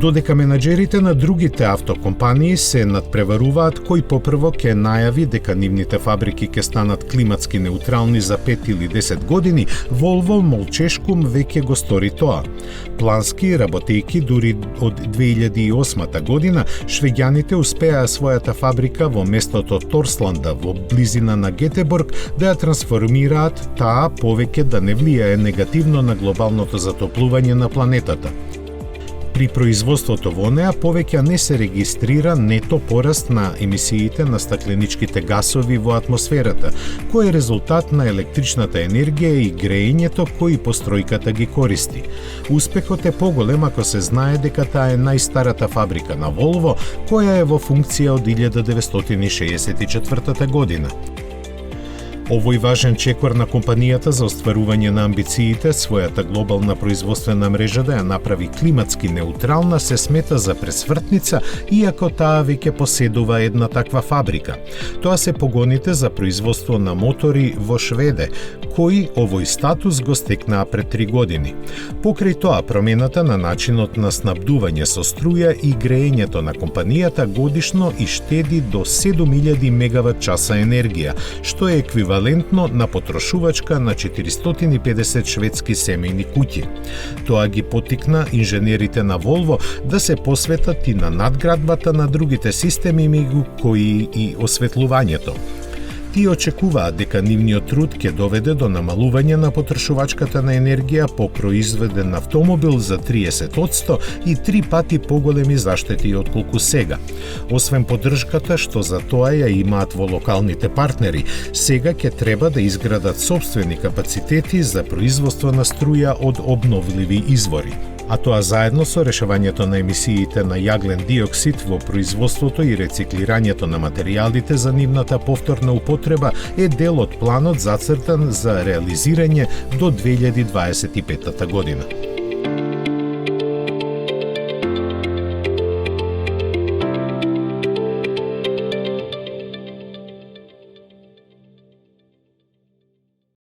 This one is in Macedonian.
Додека менаџерите на другите автокомпании се надпреваруваат кој попрво ќе најави дека нивните фабрики ќе станат климатски неутрални за 5 или 10 години, Volvo молчешкум веќе го стори тоа. Плански, работејки дури од 2008 година, швеѓаните успеа својата фабрика во местото Торсланда во близина на Гетеборг да ја трансформираат, таа повеќе да не влијае негативно на глобалното затоплување на планетата. При производството во неа повеќе не се регистрира нето пораст на емисиите на стакленичките гасови во атмосферата, кој е резултат на електричната енергија и греењето кои постројката ги користи. Успехот е поголем ако се знае дека таа е најстарата фабрика на Volvo, која е во функција од 1964 година. Овој важен чекор на компанијата за остварување на амбициите својата глобална производствена мрежа да ја направи климатски неутрална се смета за пресвртница, иако таа веќе поседува една таква фабрика. Тоа се погоните за производство на мотори во Шведе, кои овој статус го стекнаа пред 3 години. Покрај тоа, промената на начинот на снабдување со струја и греењето на компанијата годишно и штеди до 7000 мегават часа енергија, што е еквивалентно на потрошувачка на 450 шведски семејни куќи. Тоа ги поттикна инженерите на Volvo да се посветат и на надградбата на другите системи меѓу кои и осветлувањето. Тие очекуваат дека нивниот труд ќе доведе до намалување на потрошувачката на енергија по произведен автомобил за 30% и 3 пати поголеми заштети отколку сега. Освен поддршката што за тоа ја имаат во локалните партнери, сега ќе треба да изградат сопствени капацитети за производство на струја од обновливи извори. А тоа заедно со решавањето на емисиите на јаглен диоксид во производството и рециклирањето на материјалите за нивната повторна употреба е дел од планот зацртан за реализирање до 2025 година.